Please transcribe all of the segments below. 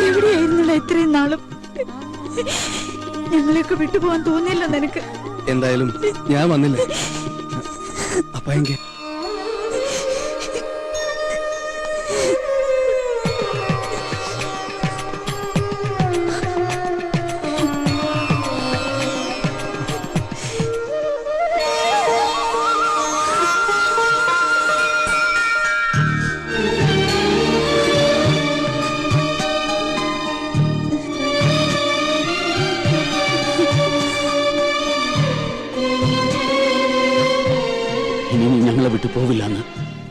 എവിടെയായിരുന്നില്ല ഇത്രയും നാളും? ഞങ്ങളെയൊക്കെ വിട്ടുപോകാൻ തോന്നിയില്ല നിനക്ക്? എന്തായാലും ഞാൻ വന്നില്ലേ അപ്പൊ എങ്കിൽ ഞങ്ങളെ വിട്ടു പോവില്ലെന്ന്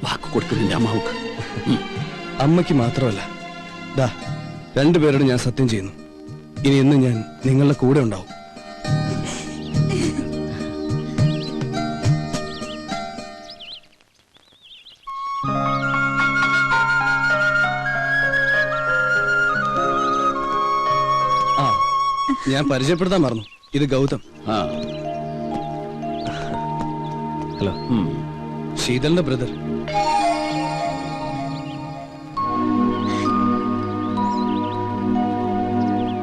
വാക്ക് കൊടുക്കുന്നുണ്ട് അമ്മാവുക്ക്. അമ്മയ്ക്ക് മാത്രമല്ല, ദാ രണ്ടുപേരോട് ഞാൻ സത്യം ചെയ്യുന്നു, ഇനി എന്നും ഞാൻ നിങ്ങളുടെ കൂടെ ഉണ്ടാവും. ആ, ഞാൻ പരിചയപ്പെടുത്താൻ മറന്നു. ഇത് ഗൗതം. ഹലോ, ശീതലിന്റെ ബ്രദർ.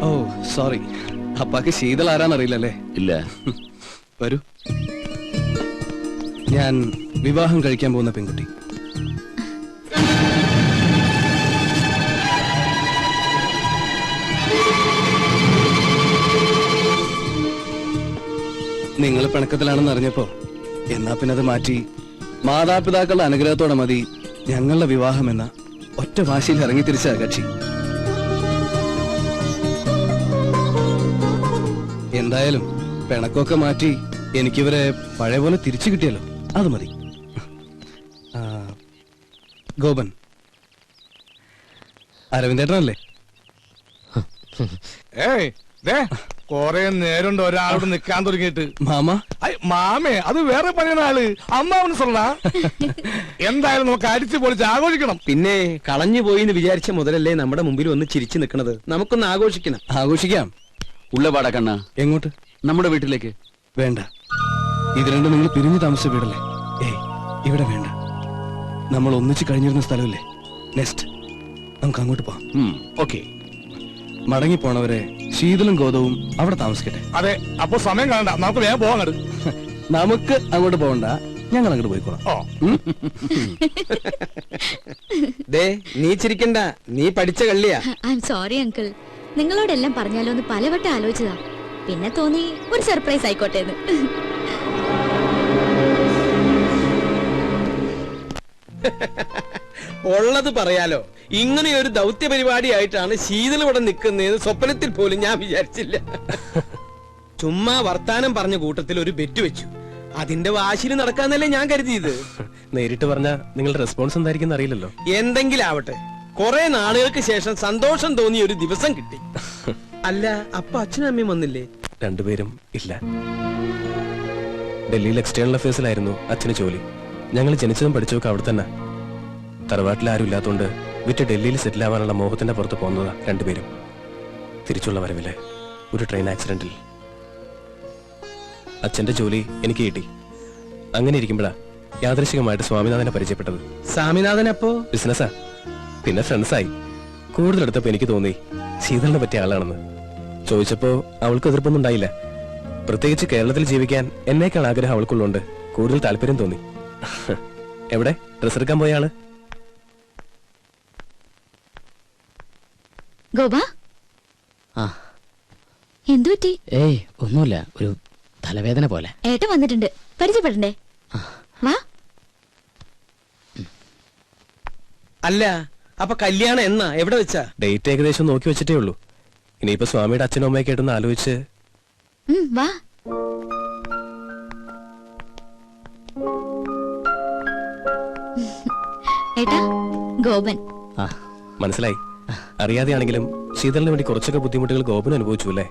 ഓ സോറി, അപ്പാക്ക് ശീതൾ ആരാന്നറിയില്ലല്ലേ? ഇല്ല. വരൂ. ഞാൻ വിവാഹം കഴിക്കാൻ പോകുന്ന പെൺകുട്ടി. നിങ്ങൾ പിണക്കത്തിലാണെന്ന് അറിഞ്ഞപ്പോ എന്നാ പിന്നെ അത് മാറ്റി മാതാപിതാക്കളുടെ അനുഗ്രഹത്തോടെ മതി ഞങ്ങളുടെ വിവാഹം എന്ന ഒറ്റ വാശിയിൽ ഇറങ്ങി തിരിച്ച കക്ഷി. എന്തായാലും പിണക്കൊക്കെ മാറ്റി എനിക്കിവരെ പഴയ പോലെ തിരിച്ചു കിട്ടിയല്ലോ, അത് മതി. ഗോപൻ, അരവിന്ദേട്ടനല്ലേ? കൊറേ നേരം ഒരാളോട് നിക്കാൻ തുടങ്ങിയിട്ട്. മാമ? മാമേ, അത് വേറെ പണിയാണ് ആള്. അമ്മാവന് സൊല്ല. എന്തായാലും നമുക്ക് അടിച്ചു പൊളിച്ച് ആഘോഷിക്കണം. പിന്നെ കളഞ്ഞു പോയി എന്ന് വിചാരിച്ച മുതലല്ലേ നമ്മുടെ മുമ്പിൽ ഒന്ന് ചിരിച്ചു നിൽക്കുന്നത്. നമുക്കൊന്ന് ആഘോഷിക്കണം. ആഘോഷിക്കാം. ഉള്ളപാടാ കണ്ണ. എങ്ങോട്ട്? നമ്മുടെ വീട്ടിലേക്ക്. വേണ്ട, ഇത് രണ്ടും നിങ്ങൾ പിരിഞ്ഞു താമസിച്ച വീടല്ലേ? ഏയ്, ഇവിടെ വേണ്ട. നമ്മൾ ഒന്നിച്ച് കഴിഞ്ഞിരുന്ന സ്ഥലമല്ലേ? നെക്സ്റ്റ് നമുക്ക് അങ്ങോട്ട് പോവാം. ഓക്കെ. മടങ്ങിപ്പോണവരെ ശീതളും ഗോതവും അവിടെ താമസിക്കട്ടെ. അതെ, അപ്പൊ സമയം കാണണ്ട, നമുക്ക് വേഗം പോവാൻ. നമുക്ക് അങ്ങോട്ട് പോകണ്ട, ഞങ്ങൾ അങ്ങോട്ട് പോയിക്കോളാം. ദേ, നീ ചിരിക്കണ്ട, നീ പഠിച്ച കള്ളിയാ. ഐ എം സോറി അങ്കിൾ, നിങ്ങളോടെല്ലാം പറഞ്ഞാലോ എന്ന് പലവട്ടം ആലോചിച്ചതാ. പിന്നെ തോന്നി ഒരു സർപ്രൈസ് ആയിക്കോട്ടെ എന്ന്. ഉള്ളത് പറയാലോ, ഇങ്ങനെ ഒരു ദൗത്യ പരിപാടിയായിട്ടാണ് ശീതൾ ഇവിടെ നിൽക്കുന്നതെന്ന് സ്വപ്നത്തിൽ പോലും ഞാൻ വിചാരിച്ചില്ല. ചുമ്മാ വർത്താനം പറഞ്ഞ കൂട്ടത്തിൽ ഒരു ബെറ്റ് വെച്ചു. അതിന്റെ വാശിയിൽ നടക്കാന്നല്ലേ ഞാൻ കരുതിയത്. നേരിട്ട് പറഞ്ഞ നിങ്ങളുടെ റെസ്പോൺസ് എന്തായിരിക്കും അറിയില്ലല്ലോ. എന്തെങ്കിലും ആവട്ടെ, കുറെ നാളുകൾക്ക് ശേഷം സന്തോഷം തോന്നിയ ഒരു ദിവസം കിട്ടി. അല്ല, അപ്പൊ അച്ഛനും അമ്മയും വന്നില്ലേ? രണ്ടുപേരും ഇല്ല. ഡൽഹിയിൽ എക്സ്റ്റേണൽ അഫയേഴ്സിലായിരുന്നു അച്ഛന് ജോലി. ഞങ്ങൾ ജനിച്ചതും പഠിച്ചതൊക്കെ അവിടെ തന്നെ. തറവാട്ടിൽ ആരും ഇല്ലാത്തതുകൊണ്ട് വിറ്റ് ഡൽഹിയിൽ സെറ്റിൽ ആവാനുള്ള മോഹത്തിന്റെ പുറത്ത് പോകുന്നതാ രണ്ടുപേരും. തിരിച്ചുള്ള വരവില് ഒരു ട്രെയിൻ ആക്സിഡന്റിൽ അച്ഛന്റെ ജോലി എനിക്ക് കിട്ടി. അങ്ങനെ ഇരിക്കുമ്പോഴാ യാദൃശികമായിട്ട് സ്വാമിനാഥനെ പരിചയപ്പെട്ടത്. സ്വാമിനാഥൻ അപ്പോ ബിസിനസ്സാ, പിന്നെ ഫ്രണ്ട്സായി. കൂടുതലെടുത്തപ്പോ എനിക്ക് തോന്നി ശീതളിനെ പറ്റിയ ആളാണെന്ന്. ചോദിച്ചപ്പോ അവൾക്ക് എതിർപ്പൊന്നും ഉണ്ടായില്ല. പ്രത്യേകിച്ച് കേരളത്തിൽ ജീവിക്കാൻ എന്നേക്കാൾ ആഗ്രഹം അവൾക്കുള്ളതുകൊണ്ട് കൂടുതൽ താല്പര്യം തോന്നി. എവിടെ ഡ്രസ് എടുക്കാൻ പോയ ആള്? ഗോപ, എന്തു പറ്റി? ഏയ് ഒന്നുമില്ല, ഒരു തലവേദന പോലെ. ഏട്ടൻ വന്നിട്ടുണ്ട്, പരിചയപ്പെടണ്ടേ? വാ. അല്ല, അപ്പൊ കല്യാണം എന്നാ, എവിടെ വെച്ചാ? ഡേറ്റ് ഏകദേശം നോക്കി വെച്ചിട്ടേ ഉള്ളൂ. ഇനിയിപ്പോ സ്വാമിയുടെ അച്ഛനും അമ്മയൊക്കെ ആയിട്ടൊന്ന് ആലോചിച്ച്. വാ. ഏട്ടാ, ഗോപൻ. മനസ്സിലായി. അറിയാതെയാണെങ്കിലും ശീതളിന് വേണ്ടി കുറച്ചൊക്കെ ബുദ്ധിമുട്ടുകൾ ഗോപൻ അനുഭവിച്ചു അല്ലേ?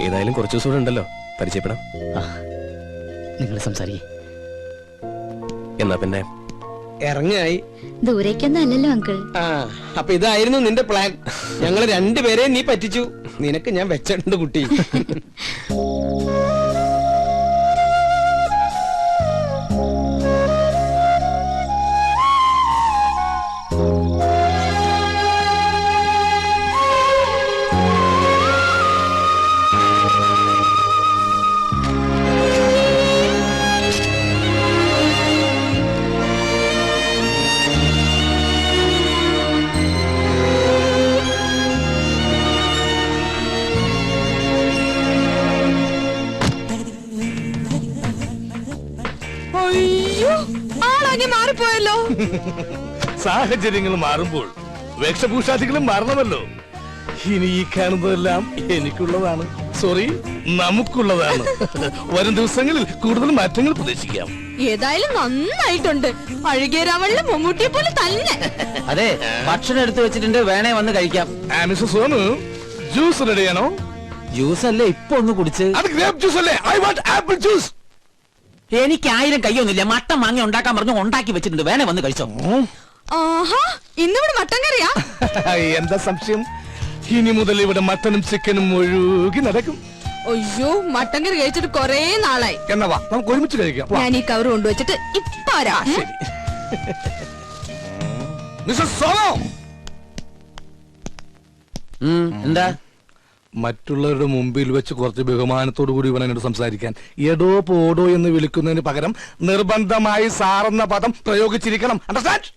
ഏതായാലും കുറച്ചു ദിവസം കൂടെ ഉണ്ടല്ലോ, പരിചയപ്പെടാം. നിങ്ങൾ സംസാരിക്കേ. എന്നാ പിന്നെ ഇറങ്ങായി. ദൂരേക്കൊന്നും അല്ലല്ലോ അങ്കിൾ. അപ്പൊ ഇതായിരുന്നു നിന്റെ പ്ലാൻ. ഞങ്ങള് രണ്ടുപേരെയും നീ പറ്റിച്ചു. നിനക്ക് ഞാൻ വെച്ചിട്ടുണ്ട് കുട്ടി. സാഹചര്യങ്ങൾ മാറുമ്പോൾ വേഷഭൂഷാദികളും മാറണമല്ലോ. ഇനി ഈ കാണുന്നതെല്ലാം എനിക്കുള്ളതാണ്, സോറി നമുക്കുള്ളതാണ്. വരും ദിവസങ്ങളിൽ കൂടുതൽ മാറ്റങ്ങൾ പ്രതീക്ഷിക്കാം. ഏതായാലും നന്നായിട്ടുണ്ട്. അഴുകിയ രാവളിലെ മമ്മൂട്ടിയെ പോലെ തന്നെ. അതെ, ഭക്ഷണം എടുത്തു വെച്ചിട്ടുണ്ട്, വേണേ വന്ന് കഴിക്കാം. മിസ്റ്റർ സോനു, ജ്യൂസ് റെഡിയാണോ? ജ്യൂസ് അല്ലേ ഇപ്പൊ ഒന്ന് കുടിച്ച്? അത് ഗ്രേപ്പ് ജ്യൂസ് അല്ലേ? I want apple juice. എനിക്ക് 1000 കയ്യൊന്നുമില്ല. മട്ടൻ വാങ്ങി ഉണ്ടാക്കാൻ പറഞ്ഞു, ഉണ്ടാക്കി വെച്ചിട്ടുണ്ട്, വേണേ വന്ന് കഴിച്ചോ. ആഹാ, ഇന്നിവിടെ മട്ടൻ കറിയാ? എന്താ സംശയം? ഇനി മുതൽ ഇവിടെ മട്ടനും ചിക്കനും ഒഴുകി നടക്കും. അയ്യോ, മട്ടൻ കറി കഴിച്ചിട്ട് കൊറേ നാളായി. എന്നാ വാ, നമുക്ക് ഒരുമിച്ച് കഴിക്കാം. വാ. ഞാൻ ഈ കവർ കൊണ്ടുവച്ചിട്ട് ഇപ്പൊ വരാം. ശരി. മിസ്റ്റർ സോനോ, എന്താ? മറ്റുള്ളവരുടെ മുമ്പിൽ വെച്ച് കുറച്ച് ബഹുമാനത്തോടു കൂടി ഇവൻ എന്നോട് സംസാരിക്കാൻ എടോ പോടോ എന്ന് വിളിക്കുന്നതിന് പകരം നിർബന്ധമായി സാറെന്ന പദം പ്രയോഗിച്ചിരിക്കണം. അണ്ടർസ്റ്റാൻഡ്?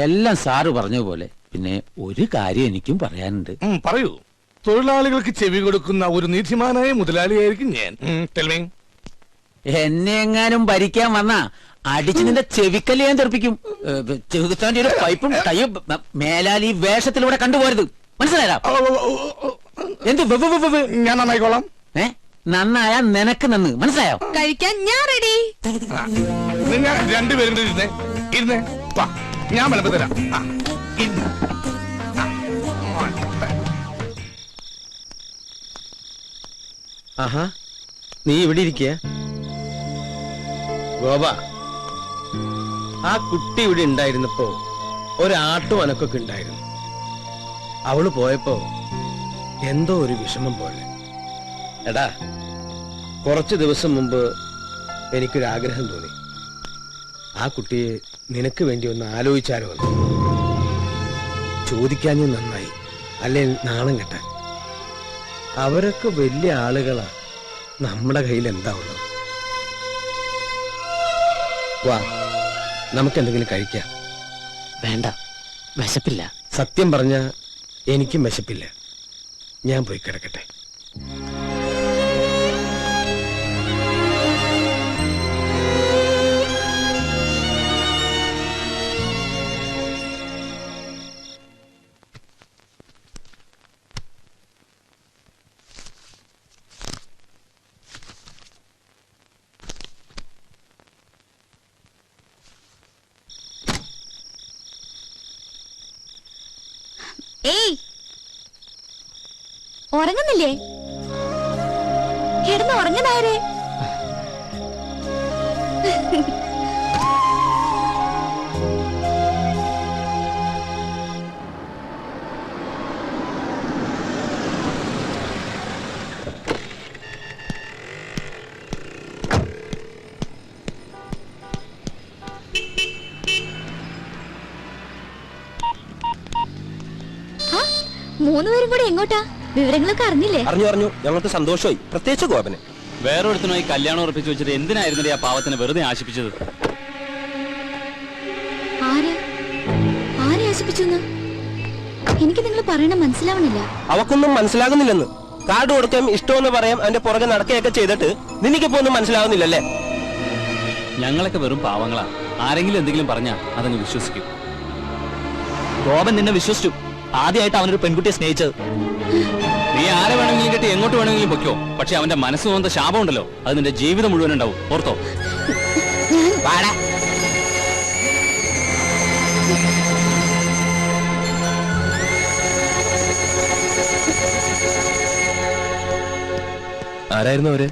എല്ലാം സാറ് പറഞ്ഞ പോലെ. പിന്നെ ഒരു കാര്യം എനിക്കും പറയാനുണ്ട്. പറയൂ. തൊഴിലാളികൾക്ക് ചെവി കൊടുക്കുന്ന ഒരു നീതിമാനായ മുതലാളിയായിരിക്കും ഞാൻ. Tell me. എന്നെ എങ്ങാനും ഭരിക്കാൻ വന്നാ അടിച്ച് നിന്റെ ചെവിക്കല്ല് ഞാൻ തെറിപ്പിക്കും. ചെവിത്താന്റെ ഒരു പൈപ്പും കയ്യും മേലാൽ ഈ വേഷത്തിലൂടെ കണ്ടുപോരുത്. മനസ്സിലായാ? എന്ത് ഞാൻ നന്നായിക്കോളാം. നന്നായ നിനക്ക് നന്ന്. മനസ്സിലായോ? കഴിക്കാൻ ഞാൻ റെഡി. നിങ്ങൾ രണ്ടുപേരും കൂടി ഇരുന്നേ. ഇരുന്നേ. വാ, ഞാൻ വിളമ്പി തരാം. ഇരുന്ന്. ആഹാ, നീ ഇവിടെ ഇരിക്കുക. ഗോപ, ആ കുട്ടി ഇവിടെ ഉണ്ടായിരുന്നപ്പോ ഒരാട്ടും അനക്കൊക്കെ ഉണ്ടായിരുന്നു. അവള് പോയപ്പോ എന്തോ ഒരു വിഷമം പോലെ. എടാ, കുറച്ചു ദിവസം മുമ്പ് എനിക്കൊരാഗ്രഹം തോന്നി. ആ കുട്ടിയെ നിനക്ക് വേണ്ടി ഒന്ന് ആലോചിച്ചാലോ എന്ന്. ചോദിക്കാഞ്ഞു നന്നായി, അല്ലെ നാണം കെട്ടാൻ. അവരൊക്കെ വലിയ ആളുകളാ. നമ്മുടെ കയ്യിൽ എന്താ ഉള്ളത്? വാ, നമുക്കെന്തെങ്കിലും കഴിക്കാം. വേണ്ട, വിശപ്പില്ല. സത്യം പറഞ്ഞ എനിക്കും വിശപ്പില്ല. ഞാൻ പോയി കിടക്കട്ടെ. ഏയ്, ഉറങ്ങുന്നില്ലേ? കിടന്ന് ഉറങ്ങനായരെ. മൂന്നുപേരും കൂടെ എങ്ങോട്ടാ? വിവരങ്ങളൊക്കെ അറിഞ്ഞില്ലേ? അറിഞ്ഞു. ഞങ്ങൾക്ക് സന്തോഷമായി, പ്രത്യേകിച്ച് ഗോപന്. വേറൊരുത്തനുമായി കല്യാണം ഉറപ്പിച്ചു വെച്ചിട്ട് എന്തിനായിരുന്നില്ലേ ആ പാവത്തിനെ വെറുതെ ആശിപ്പിച്ചത്? ആരെ ആശിപ്പിച്ചു? എനിക്ക് നിങ്ങൾ പറയണ മനസ്സിലാവണില്ല. അവക്കൊന്നും മനസ്സിലാകുന്നില്ലെന്ന്. കാർഡ് കൊടുക്കാൻ ഇഷ്ടമെന്ന് പറയാം, അതിന്റെ പുറകെ നടക്കുകയൊക്കെ ചെയ്തിട്ട് നിനക്കിപ്പോ ഒന്നും മനസ്സിലാകുന്നില്ലല്ലേ? ഞങ്ങളൊക്കെ വെറും പാവങ്ങളാ. ആരെങ്കിലും എന്തെങ്കിലും പറഞ്ഞാ അതങ്ങ് വിശ്വസിക്കും. ഗോപൻ നിന്നെ വിശ്വസിച്ചു. ആദ്യമായിട്ട് അവനൊരു പെൺകുട്ടിയെ സ്നേഹിച്ചത്. നീ ആരെ വേണമെങ്കിലും കിട്ടി എങ്ങോട്ട് വേണമെങ്കിലും പൊയ്ക്കോ. പക്ഷെ അവന്റെ മനസ്സ് തോന്നുന്ന ശാപം ഉണ്ടല്ലോ, അത് നിന്റെ ജീവിതം മുഴുവൻ ഉണ്ടാവും. ഓർത്തോ? ആരായിരുന്നു അവര്?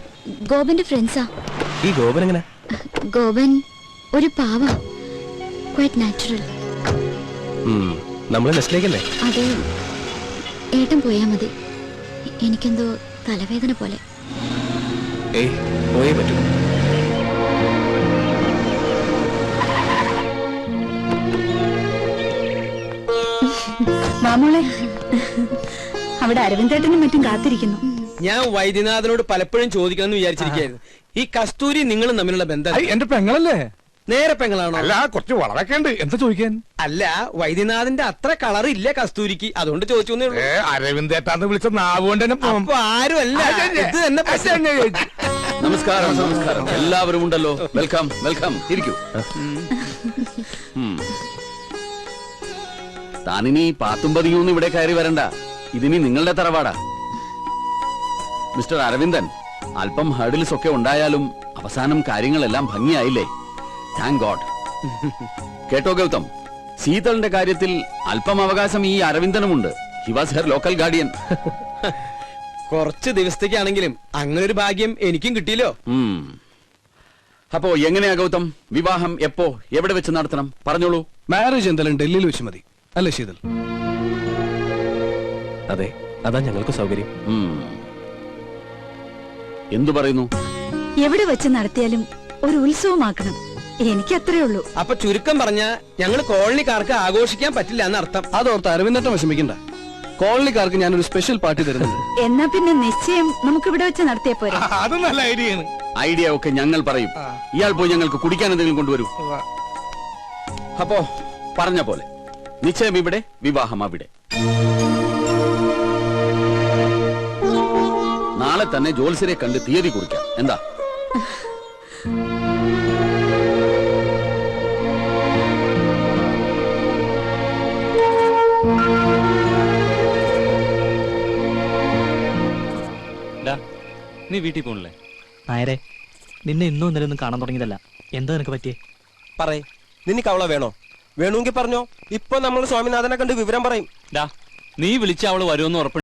ഗോപന്റെ ഫ്രണ്ട്സാ. ഈ ഗോപൻ എങ്ങനെ? ഗോപൻ ഒരു പാവ, ക്വൈറ്റ് നാച്ചുറൽ. നമ്മളെ നെസ്റ്റിലേക്കല്ലേ? അത് ഏട്ടൻ പോയാ മതി. എനിക്കെന്തോ തലവേദന പോലെ. ഏയ്, പോയേ പറ്റൂ. മാമോളെ, അവിടെ അരവിന്ദേട്ടനും മറ്റും കാത്തിരിക്കുന്നു. ഞാൻ വൈദ്യനാഥനോട് പലപ്പോഴും ചോദിക്കണമെന്ന് വിചാരിച്ചിരിക്കുകയായിരുന്നു. ഈ കസ്തൂരി നിങ്ങളും തമ്മിലുള്ള ബന്ധം എന്റെ പെങ്ങളല്ലേ? നേരെ പെങ്ങളാണോ? അല്ല, കുറച്ച് വളരൊക്കെ ഉണ്ട്. എന്താ ചോദിക്കാൻ? അല്ല, വൈദ്യനാഥന്റെ അത്ര കളർ ഇല്ല കസ്തൂരിക്ക്, അതുകൊണ്ട് ചോദിച്ചു. അരവിന്ദേട്ടാന്ന് വിളിച്ച നാവുകൊണ്ട് തന്നെ അപ്പൊ ആരും അല്ല, ഇത് തന്നെ പ്രശ്നം. നമസ്കാരം. നമസ്കാരം. എല്ലാവരും ഉണ്ടല്ലോ. Welcome welcome. ഇരിക്കൂ. താനിനി പാത്തും പതിയൊന്നും ഇവിടെ കയറി വരണ്ട. ഇതിനി നിങ്ങളുടെ തറവാടാ. മിസ്റ്റർ അരവിന്ദൻ, അല്പം ഹർഡിൽസ് ഒക്കെ ഉണ്ടായാലും അവസാനം കാര്യങ്ങളെല്ലാം ഭംഗിയായില്ലേ? Thank God. കേട്ടോ ഗൗതം, ശീതളിന്റെ കാര്യത്തിൽ അല്പം അവകാശം ഈ അരവിന്ദനുമുണ്ട്. He was her local guardian. കുറച്ച് ദിവസത്തേക്കാണെങ്കിലും അങ്ങനെ ഒരു ഭാഗ്യം എനിക്കും കിട്ടിയല്ലോ. അപ്പോ എങ്ങനെയാ ഗൗതം, വിവാഹം എപ്പോ എവിടെ വെച്ച് നടത്തണം? പറഞ്ഞോളൂ. മാരേജ് എന്തായാലും ഡൽഹിയിൽ വെച്ച് മതി അല്ലേ ശീതൽ? അതെ, അതാ ഞങ്ങൾക്ക് സൗകര്യം. എന്തു പറയുന്നു? എവിടെ വെച്ച് നടത്തിയാലും ഒരു ഉത്സവമാക്കണം. എനിക്ക് അത്രേ ഉള്ളൂ. അപ്പൊ ചുരുക്കം പറഞ്ഞ ഞങ്ങൾ കോളനിക്കാർക്ക് ആഘോഷിക്കാൻ പറ്റില്ല എന്നർത്ഥം. അതോർത്ത് അരവിന്ദട്ടം വിഷമിക്കണ്ട. കോളനിക്കാർക്ക് ഞാനൊരു സ്പെഷ്യൽ പാർട്ടി തരുന്നുണ്ട്. എന്നാ പിന്നെ നിശ്ചയം നമുക്ക് ഇവിടെ വെച്ച് നടത്തിയ പോരെ? അത് നല്ല ഐഡിയ ആണ്. ഐഡിയ ഒക്കെ ഞങ്ങൾ പറയും. ഇയാൾ പോയി ഞങ്ങൾക്ക് കുടിക്കാൻ എന്തെങ്കിലും കൊണ്ടുവരൂ. അപ്പോ പറഞ്ഞ പോലെ നിശ്ചയം ഇവിടെ, വിവാഹം അവിടെ. നാളെ തന്നെ ജോത്സ്യരെ കണ്ട് തീയതി കുറിക്കാം. എന്താ? നീ വീട്ടിൽ പോണില്ലേ? നായരെ, നിന്നെ ഇന്നും ഇന്നലെ ഒന്നും കാണാൻ തുടങ്ങിയതല്ല. എന്താ നിനക്ക് പറ്റിയേ? പറയ്, നിനക്ക് അവളെ വേണോ? വേണമെങ്കിൽ പറഞ്ഞോ. ഇപ്പൊ നമ്മൾ സ്വാമിനാഥനെ കണ്ട് വിവരം പറയും. നീ വിളിച്ച അവള് വരുമെന്ന് ഉറപ്പ്